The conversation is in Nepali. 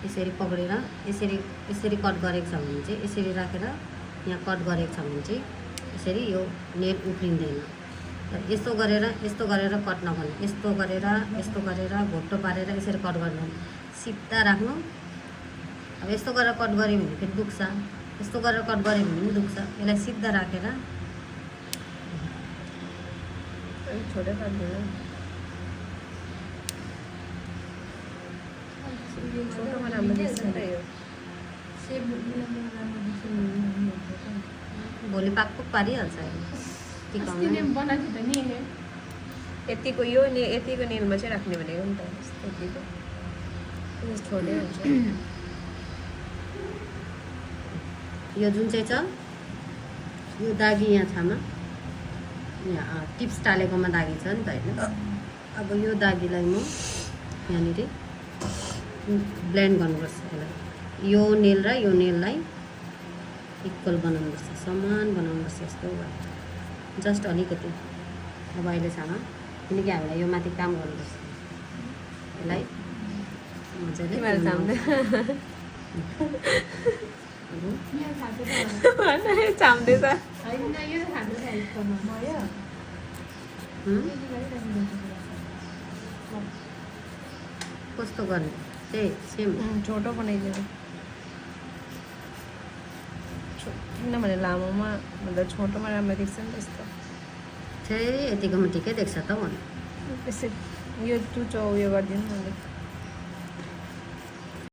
यसरी पक्रेर यसरी कट गरेको छ भने चाहिँ यसरी राखेर यहाँ कट गरेको छ भने चाहिँ यसरी यो नेल उफ्रिँदैन। यस्तो गरेर कट नगर्नु, यस्तो गरेर घोप्टो पारेर यसरी कट गर्नु, सिधा राख्नु। अब यस्तो गरेर कट गऱ्यो भने फेरि दुख्छ, यस्तो गरेर कट गऱ्यो भने पनि दुख्छ। यसलाई सिधा राखेर छोटे काट्दैन, छोटोमा राम्रो देख्छ नि त यो। भोलि पाकपुक पारिहाल्छ। यतिको यो यतिको नेलमा चाहिँ राख्ने भनेको नि त, यतिको छोटै हुन्छ। यो जुन चाहिँ छ यो दागी यहाँ छामा यहाँ टिप्स टालेकोमा दागी छ नि त होइन। अब यो दागीलाई म यहाँनिर ब्लेन्ड गर्नुपर्छ। यसलाई यो नेल र यो नेललाई इक्वल बनाउनुपर्छ, समान बनाउनुपर्छ। यस्तो जस्ट अलिकति अब अहिलेसम्म, किनकि हामीलाई यो माथि काम गर्नुपर्छ। यसलाई मजाले कस्तो गर्ने त्यही सेम छोटो बनाइदिनु, किनभने लामोमा भन्दा छोटोमा राम्रो देख्छ नि त्यस्तो। यतिकोमा ठिकै देख्छ त भन्नु। त्यसै यो चुचो उयो गरिदिनु न।